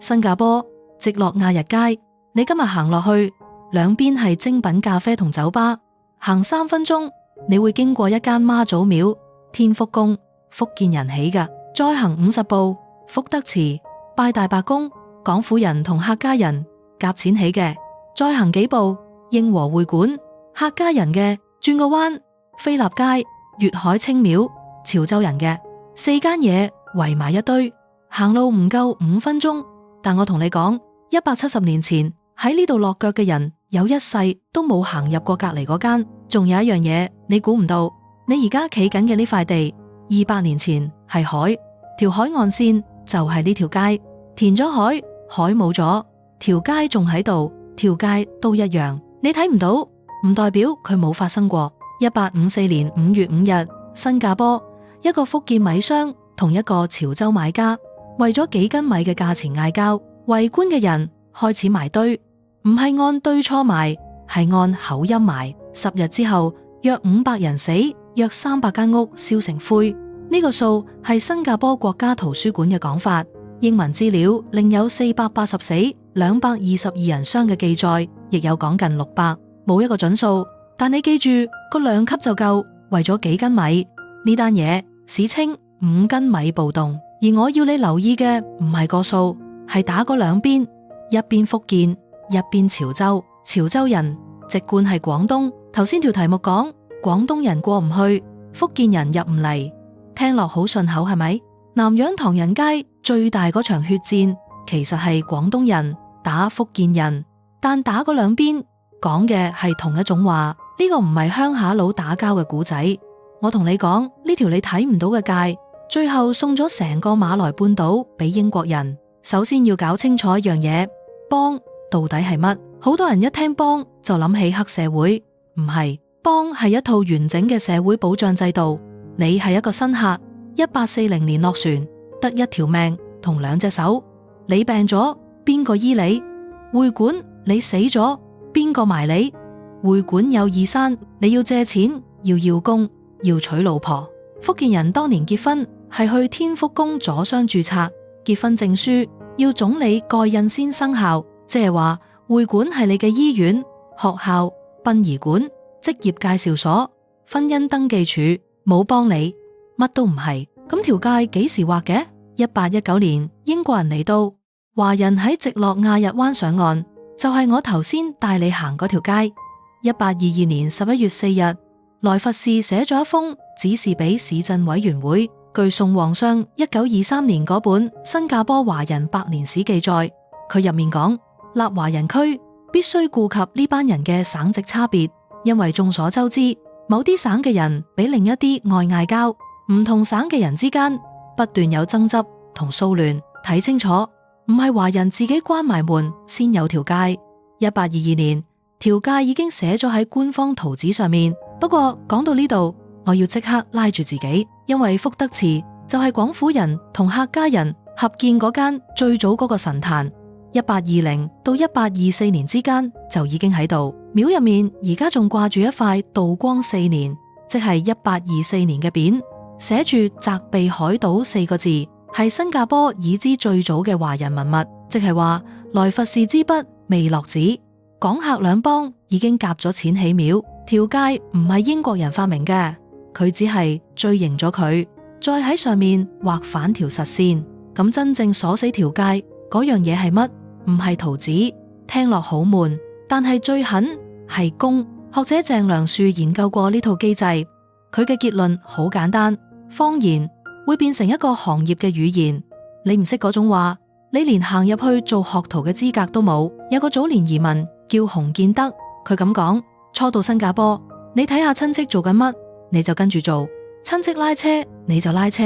新加坡直落亞日街，你今日行落去，兩邊係精品咖啡同酒吧，行3分鐘，你會經過一間媽祖廟，天福宮，福建人起㗎，再行50步，福德祠，拜大伯公，廣府人同客家人夾錢起嘅，再行幾步，應和會館，客家人嘅，轉個彎，菲立街，粵海清廟，潮州人嘅，4間嘢圍埋一堆，行路唔夠5分鐘。但我同你講，170年前喺呢度落腳嘅人，有一世都冇行入過隔籬嗰間。仲有一樣嘢，你估唔到，你而家企緊嘅呢塊地，200年前係海，條海岸線就係呢條街，填咗海，海冇咗，條街仲喺度，條街都一樣。你睇唔到，唔代表佢冇發生過。1854年5月5日，新加坡一個福建米商同一個潮州買家為咗幾斤米嘅價錢嗌交，圍觀嘅人開始埋堆，唔係按對錯埋，係按口音埋。10日之後，約500人死，約300間屋燒成灰。呢個數係新加坡國家圖書館嘅講法，英文資料另有480死、222人傷嘅記載，亦有講近600，冇一個準數。但你記住個2級就夠，為咗幾斤米，呢單嘢史稱5斤米暴動。而我要你留意嘅唔係個數，係打嗰兩邊，一邊福建，一邊潮州。潮州人籍貫係廣東。頭先條題目講廣東人過唔去，福建人入唔嚟，聽落好順口係咪？南洋唐人街最大嗰場血戰，其實係廣東人打福建人，但打嗰兩邊講嘅係同一種話。呢個唔係鄉下佬打交嘅古仔。我同你講，呢條你睇唔到嘅界，最後送咗成個馬來半島俾英國人。首先要搞清楚一樣嘢，邦到底係乜？好多人一聽邦就諗起黑社會，唔係，邦係一套完整嘅社會保障制度。你係一個新客，1840年落船，得1條命同2隻手。你病咗，邊個醫你？會館你死咗，邊個埋你？會館有二山，你要借錢，要工，要娶老婆。福建人當年結婚係去天福宮左商註冊，結婚證書要總理蓋印先生效，即係話會館係你嘅醫院、學校、殯儀館、職業介紹所、婚姻登記處，冇幫你，乜都唔係。咁條界幾時劃嘅？1819年英國人嚟到，華人喺直落亞日灣上岸，就係我頭先帶你行嗰條街。1822年11月4日，萊佛士寫咗一封指示俾市鎮委員會，據宋皇商1923年嗰本《新加坡華人百年史》記載，佢入面講，立華人區必須顧及呢班人嘅省籍差別，因為眾所周知，某啲省嘅人比另一啲愛嗌交，唔同省嘅人之間不斷有爭執同騷亂。睇清楚，唔係華人自己關埋門先有條界。1822年。條界已經寫咗喺官方圖紙上面，不過講到呢度，我要即刻拉住自己，因為福德祠就係廣府人同客家人合建嗰間最早嗰個神壇，1820到1824年之間就已經喺度。廟入面而家仲掛住一塊道光4年，即係1824年嘅匾，寫住澤庇海島4個字，係新加坡已知最早嘅華人文物，即係話萊佛士之筆未落紙。港客兩邦已經夾咗錢起廟，條界唔係英國人發明嘅，佢只係錐形咗佢，再喺上面畫反條實線。咁真正鎖死條界嗰樣嘢係乜？唔係圖紙，聽落好悶，但係最狠係工。學者鄭良樹研究過呢套機制，佢嘅結論好簡單：方言會變成一個行業嘅語言，你唔識嗰種話，你連行入去做學徒嘅資格都冇。有個早年移民叫洪建德，佢咁講：初到新加坡，你睇下親戚做緊乜，你就跟住做；親戚拉車，你就拉車。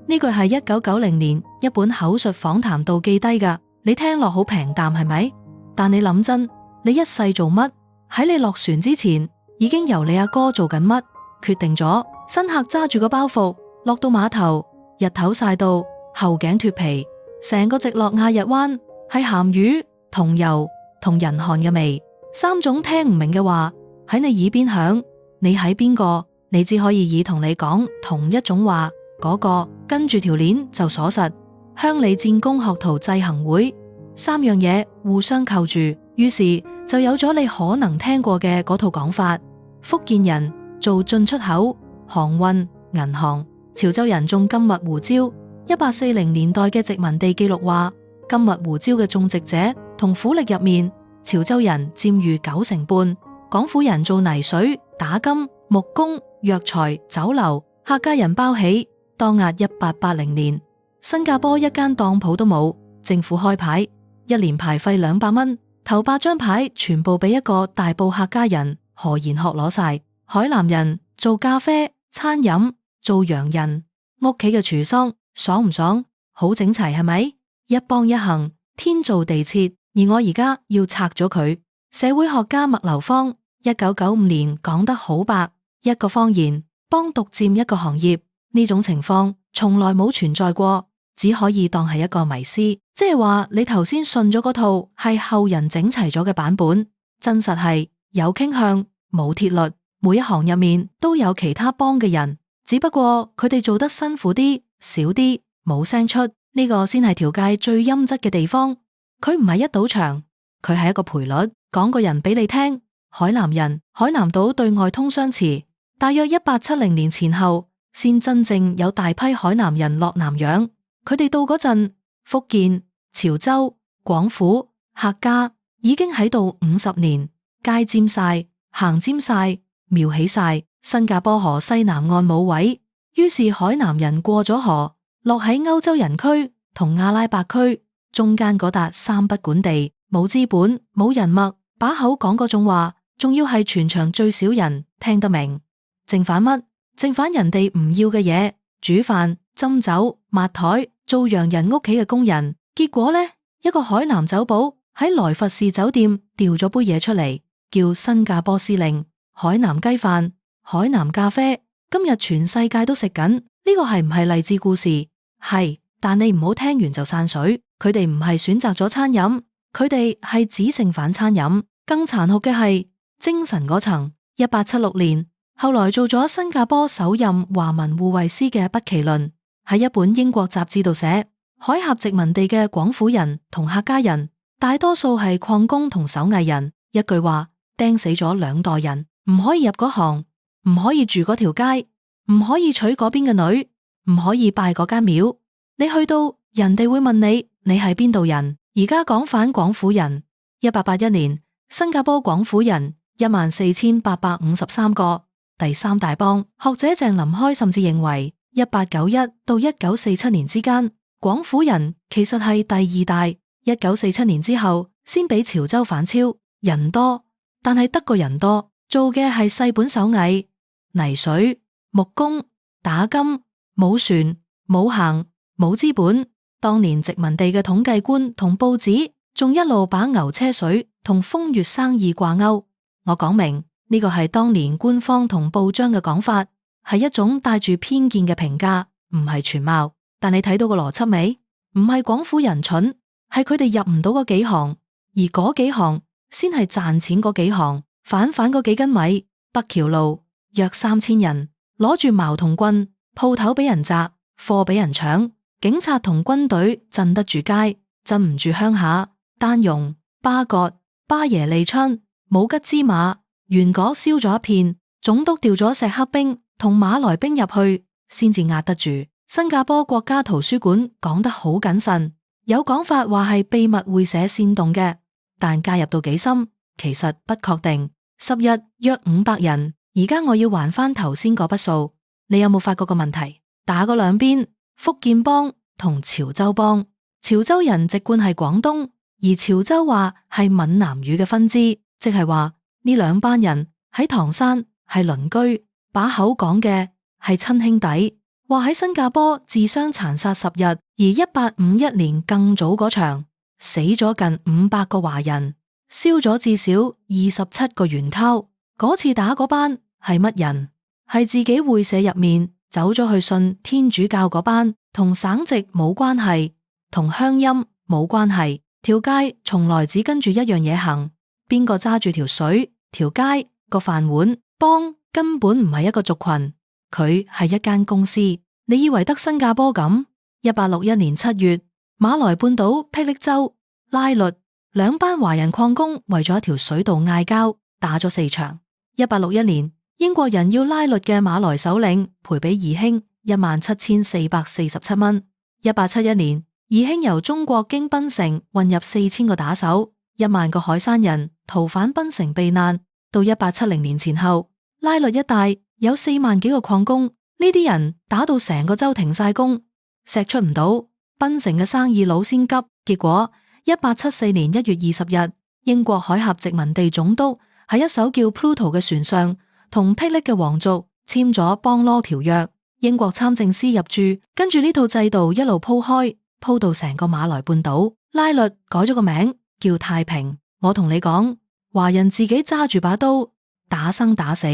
呢句係1990年一本口述訪談度記低噶，你聽落好平淡係咪？但你諗真，你一世做乜？喺你落船之前，已經由你阿哥做緊乜決定咗。新客揸住個包袱落到碼頭，日頭曬到後頸脫皮，成個直落亞日灣係鹹魚、桐油同人汗嘅味，3種聽唔明嘅話喺你耳邊響。你喺邊個？你只可以以同你講同一種話，嗰個跟住條鏈就鎖實。鄉里戰功學徒祭行會三樣嘢互相扣住，於是就有咗你可能聽過嘅嗰套講法。福建人做進出口、航運、銀行，潮州人種金蜜胡椒。1840年代嘅殖民地記錄話，金蜜胡椒嘅種植者同苦力入面，潮州人佔逾9成半，廣府人做泥水、打金、木工、藥材、酒樓，客家人包起。當押1880年，新加坡一間當鋪都冇，政府開牌，一年牌費200蚊，頭8張牌全部俾一個大埔客家人何賢學攞晒。海南人做咖啡、餐飲，做洋人，屋企嘅廚桑爽唔爽？好整齊係咪？一幫一行，天造地設。而我而家要拆咗佢。社會學家麥流芳1995年講得好白，一個方言幫獨佔一個行業，呢種情況從來冇存在過，只可以當係一個迷思。即係話你頭先信咗嗰套係後人整齊咗嘅版本，真實係有傾向冇鐵律，每一行入面都有其他幫嘅人，只不過佢哋做得辛苦啲、少啲、冇聲出，呢個先係條界最陰質嘅地方。佢唔係一賭場，佢係一個賠率。講個人俾你聽，海南人海南島對外通商池，大約1870年前後先真正有大批海南人落南洋。佢哋到嗰陣，福建、潮州、廣府、客家已經喺度50年，街尖晒、行尖晒、廟起晒。新加坡河西南岸冇位，於是海南人過咗河，落喺歐洲人區同阿拉伯區中間嗰笪三不管地，冇資本冇人脈，把口講嗰種話，仲要係全場最少人聽得明。正反乜？正反人哋唔要嘅嘢，煮飯、斟酒、抹台，做洋人屋企嘅工人。結果呢，一個海南酒保喺來佛士酒店調咗杯嘢出嚟，叫新加坡司令，海南雞飯、海南咖啡。今日全世界都食緊，呢個係唔係勵志故事？係，但你唔好聽完就散水。佢哋唔係選擇咗餐飲，佢哋係只剩返餐飲。更殘酷嘅係精神嗰層。1876年，後來做咗新加坡首任華文護衛師嘅畢其倫喺一本英國雜誌度寫，海峽殖民地嘅廣府人同客家人，大多數係礦工同手藝人。一句話釘死咗2代人，唔可以入嗰行，唔可以住嗰條街，唔可以娶嗰邊嘅女，唔可以拜嗰間廟。你去到，人哋會問你係邊度人？而家講返廣府人，1881年新加坡廣府人14853個，第3大幫。學者鄭林開甚至認為1891到1947年之間，廣府人其實係第2大。1947年之後先俾潮州反超，人多，但係得個人多，做嘅係細本手藝、泥水、木工、打金，冇船、冇行、冇資本。當年殖民地嘅統計官同報紙仲一路把牛車水同風月生意掛鈎。我講明呢個係當年官方同報章嘅講法，係一種帶住偏見嘅評價，唔係全貌。但你睇到個邏輯未？唔係廣府人蠢，係佢哋入唔到嗰幾行，而嗰幾行先係賺錢嗰幾行。反嗰幾斤米，北橋路約3000人攞住矛同棍，鋪頭俾人砸，貨俾人搶。警察同軍隊鎮得住街，鎮唔住鄉下。丹戎、巴葛、巴耶利昌、武吉芝馬、元果燒咗一片，總督調咗石克兵同馬來兵入去，先至壓得住。新加坡國家圖書館講得好謹慎，有講法話係秘密會社煽動嘅，但介入到幾深，其實不確定。10日約500人，而家我要還翻頭先嗰筆數，你有冇發覺個問題？打嗰兩邊。福建幫同潮州幫，潮州人籍貫係廣東，而潮州話係閩南語嘅分支，即係話呢2班人喺唐山係鄰居，把口講嘅係親兄弟。話喺新加坡自相殘殺10日，而1851年更早嗰場死咗近500個華人，燒咗至少27個元濤。嗰次打嗰班係乜人？係自己會社入面走咗去信天主教嗰班，同省籍冇關係，同鄉音冇關係。條街從來只跟住一樣嘢行，邊個揸住條水、條街、個飯碗。幫根本唔係一個族群，佢係一間公司。你以為得新加坡咁？1861年7月，馬來半島霹靂州拉律，兩班華人礦工為咗一條水道嗌交，打咗4場。1861年，英國人要拉律嘅馬來首領賠俾義興17,447蚊。1871年，義興由中國經檳城運入4000個打手，1萬個海山人逃返檳城避難。到1870年前後，拉律一帶有4萬幾個礦工，呢啲人打到成個州停晒工，石出唔到，檳城嘅生意佬先急。結果1874年1月20日，英國海峽殖民地總督喺一艘叫 Pluto 嘅船上，同霹靂嘅皇族簽咗邦羅條約。英國參政司入駐，跟住呢套制度一路鋪開，鋪到成個馬來半島。拉律改咗個名叫太平。我同你講，華人自己揸住把刀打生打死，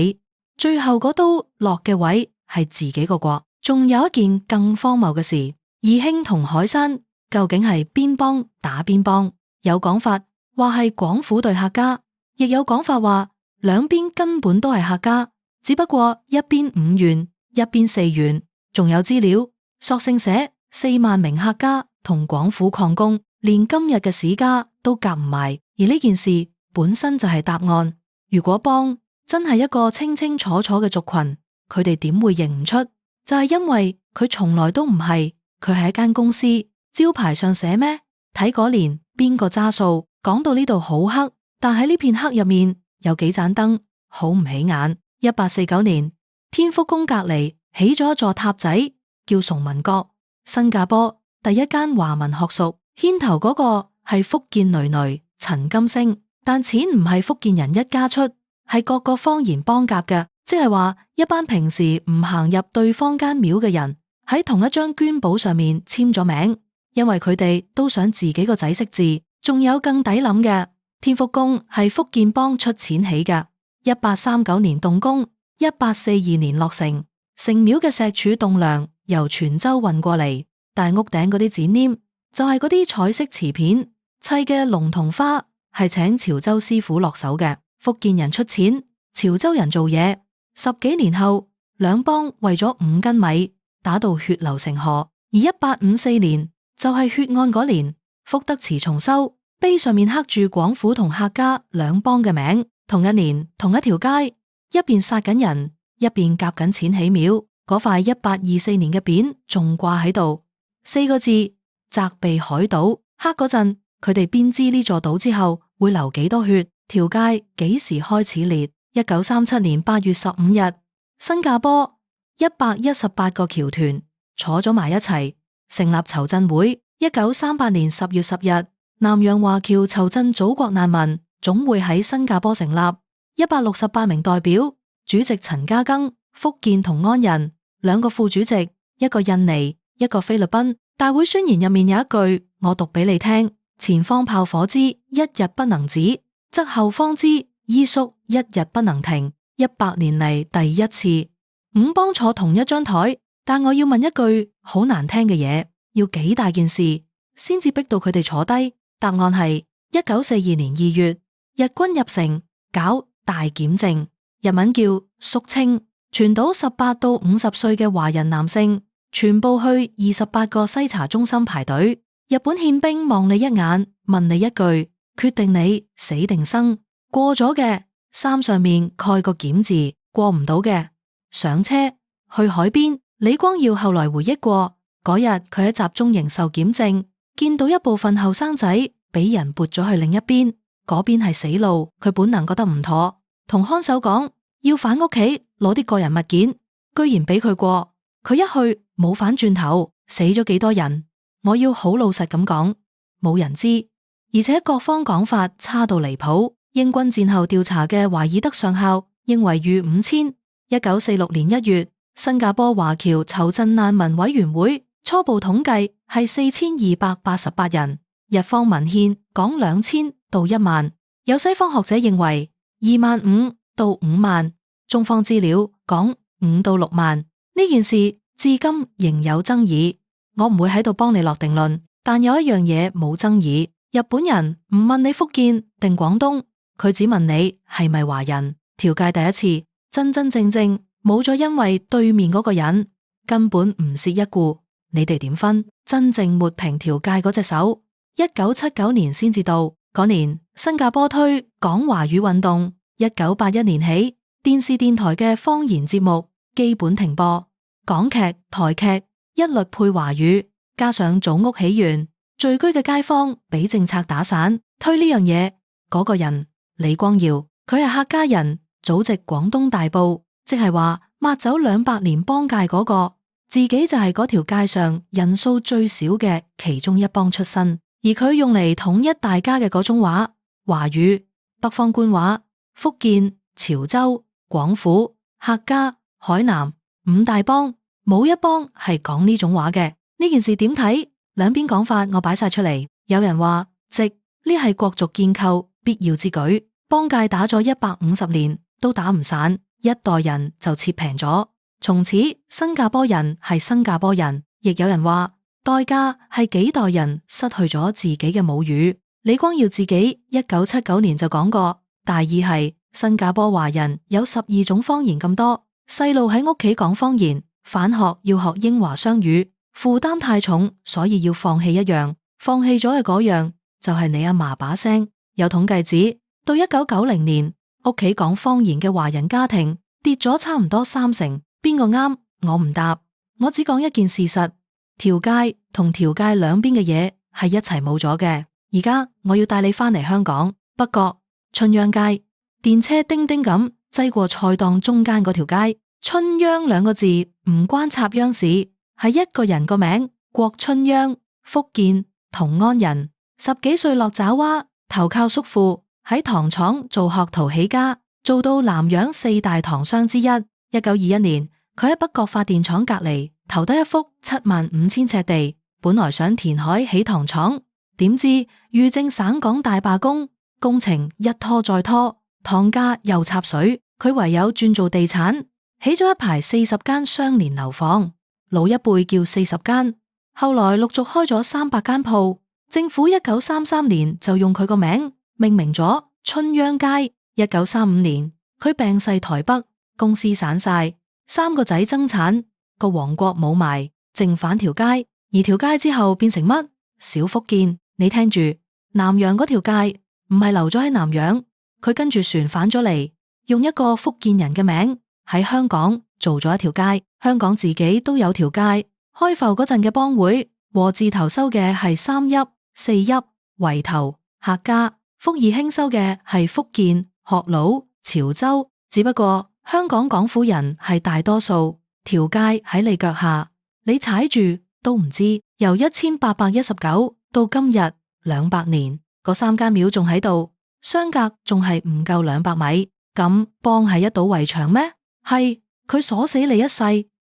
最後嗰刀落嘅位係自己個國。仲有一件更荒謬嘅事，義興同海山究竟係邊幫打邊幫？有講法話係廣府對客家，亦有講法話兩邊根本都係客家，只不過一邊5縣，一邊4縣。仲有資料索性寫4萬名客家同廣府礦工，連今日嘅史家都夾唔埋。而呢件事本身就係答案。如果幫真係一個清清楚楚嘅族群，佢哋點會認唔出？就係因為佢從來都唔係，佢係一間公司，招牌上寫咩？睇嗰年邊個揸數。講到呢度好黑，但喺呢片黑入面有幾盞燈，好唔起眼。1849年，天福宮隔籬起咗一座塔仔，叫崇文閣。新加坡第一間華文學塾，牽頭嗰個係福建囡囡陳金星，但錢唔係福建人一家出，係各個方言幫夾嘅，即係話一班平時唔行入對方間廟嘅人喺同一張捐簿上面簽咗名，因為佢哋都想自己個仔識字。仲有更抵諗嘅，天福宮係福建幫出錢起嘅，1839年動工，1842年落成。城廟嘅石柱棟樑由泉州運過嚟，但屋頂嗰啲剪黏就係嗰啲彩色瓷片砌嘅龍同花，係請潮州師傅落手嘅。福建人出錢，潮州人做嘢。10幾年後，兩幫為咗5斤米打到血流成河。而1854年就係血案嗰年，福德祠重修，碑上面刻住廣府同客家兩幫嘅名。同一年同一條街，一邊殺緊人，一邊夾緊錢起廟。嗰塊1824年嘅匾仲掛喺度，4個字：責備海島。刻嗰陣，佢哋邊知呢座島之後會流幾多血，條街幾時開始裂。1937年8月15日，新加坡118個僑團坐咗埋一齊，成立籌賑會。1938年10月10日，南洋華僑籌賑祖國難民總會喺新加坡成立，168名代表，主席陳嘉庚，福建同安人，2個副主席，一個印尼，一個菲律賓。大會宣言入面有一句，我讀俾你聽：前方炮火之一日不能止，則後方之衣縮一日不能停。100年嚟第一次5幫坐同一張台，但我要問一句好難聽嘅嘢。要幾大件事先至逼到佢哋坐低？答案係1942年2月，日軍入城搞大檢證，日文叫肅清，全島18到50歲嘅華人男性全部去28個篩查中心排隊。日本憲兵望你一眼，問你一句，決定你死定生。過咗嘅衫上面蓋個檢字，過唔到嘅上車去海邊。李光耀後來回憶過。嗰日佢喺集中營受檢證，見到一部分後生仔俾人撥咗去另一邊，嗰邊係死路，佢本能覺得唔妥，同看守講要返屋企攞啲個人物件，居然俾佢過，佢一去冇返轉頭，死咗幾多人？我要好老實咁講，冇人知，而且各方講法差到離譜。英軍戰後調查嘅懷爾德上校認為逾5000。1946年1月，新加坡華僑籌賑難民委員會初步統計係4288人，日方文獻講2000到1萬，有西方學者認為25000到5萬，中方資料講5到6萬。呢件事至今仍有爭議，我唔會喺度幫你落定論，但有一樣嘢冇爭議，日本人唔問你福建定廣東，佢只問你係咪華人。條界第一次真真正正冇咗，因為對面嗰個人根本唔屑一顧。你哋點分？真正抹平條界嗰隻手， 1979年先至到。嗰年新加坡推講華語運動，1981年起電視電台嘅方言節目基本停播，港劇、台劇一律配華語，加上組屋起源，聚居嘅街坊俾政策打散，推呢樣嘢。嗰個人李光耀，佢係客家人，祖籍廣東大埔，即係話抹走200年幫界嗰個，自己就係嗰條界上人數最少嘅其中一幫出身。而佢用嚟統一大家嘅嗰種話，華語、北方官話、福建、潮州、廣府、客家、海南5大幫，冇一幫係講呢種話嘅。呢件事點睇？兩邊講法我擺晒出嚟。有人話，直呢係國族建構必要之舉，幫界打咗150年都打唔散，一代人就切平咗，從此新加坡人係新加坡人。亦有人話，代價係幾代人失去咗自己嘅母語。李光耀自己1979年就講過，大意係新加坡華人有12種方言咁多，細路喺屋企講方言，返學要學英華雙語，負擔太重，所以要放棄一樣，放棄咗嘅嗰樣就係你阿嫲把聲。有統計指，到1990年，屋企講方言嘅華人家庭跌咗差唔多30%。邊個啱？我唔答，我只講一件事實。條界同條界兩邊嘅嘢係一齊冇咗嘅。而家我要帶你翻嚟香港北角春秧街，電車叮叮咁擠過菜檔中間嗰條街。春秧2個字唔關插秧事，係一個人個名，郭春秧，福建同安人。10幾歲落爪哇，投靠叔父，喺糖廠做學徒起家，做到南洋4大糖商之一。1921年，佢喺北角發電廠隔籬投得一幅75000尺地，本來想填海起糖廠，點知遇正省港大罷工，工程一拖再拖，糖價又插水，佢唯有轉做地產，起咗一排40間相連樓房，老一輩叫40間，後來陸續開咗300間鋪。政府1933年就用佢個名命名咗春秧街。1935年佢病逝台北，公司散晒，3個仔爭產，個王國冇埋，剩返條街。而條街之後變成乜？小福建。你聽住，南洋嗰條街唔係留咗喺南洋，佢跟住船返咗嚟，用一個福建人嘅名喺香港做咗一條街。香港自己都有條街，開埠嗰陣嘅幫會和字頭收嘅係3邑、4邑、圍頭、客家，福義興收嘅係福建、學佬、潮州。只不過香港廣府人係大多數，條街喺你腳下，你踩住都唔知。由1819到今日200年，嗰3間廟仲喺度，相隔仲係唔夠200米。咁幫係一堵圍牆咩？係，佢鎖死你一世，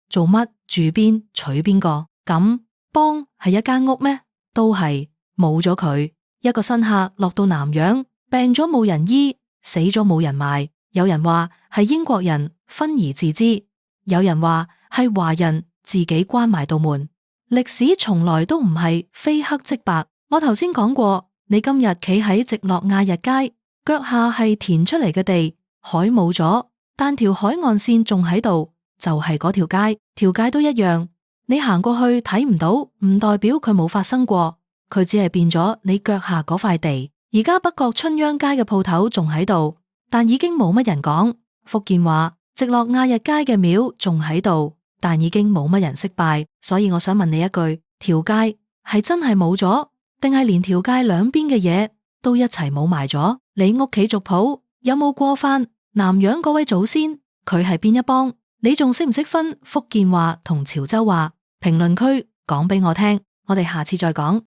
做乜住邊娶邊個？咁幫係一間屋咩？都係，冇咗佢，一個新客落到南洋，病咗冇人醫，死咗冇人埋。有人話係英國人分而治之，有人話係華人自己關埋道門。歷史從來都唔係非黑即白。我頭先講過，你今日企喺直落亞日街，腳下係填出嚟嘅地，海冇咗，但條海岸線仲喺度，就係嗰條街，條街都一樣。你行過去睇唔到，唔代表佢冇發生過，佢只係變咗你腳下嗰塊地。而家北角春秧街嘅鋪頭仲喺度，但已經冇乜人講。福建話直落亞日街嘅廟仲喺度，但已經冇乜人識拜。所以我想問你一句，條街係真係冇咗，定係連條街兩邊嘅嘢都一齊冇埋咗？你屋企族譜有冇過返南洋嗰位祖先？佢係邊一幫？你仲識唔識分福建話同潮州話？評論區講俾我聽，我哋下次再講。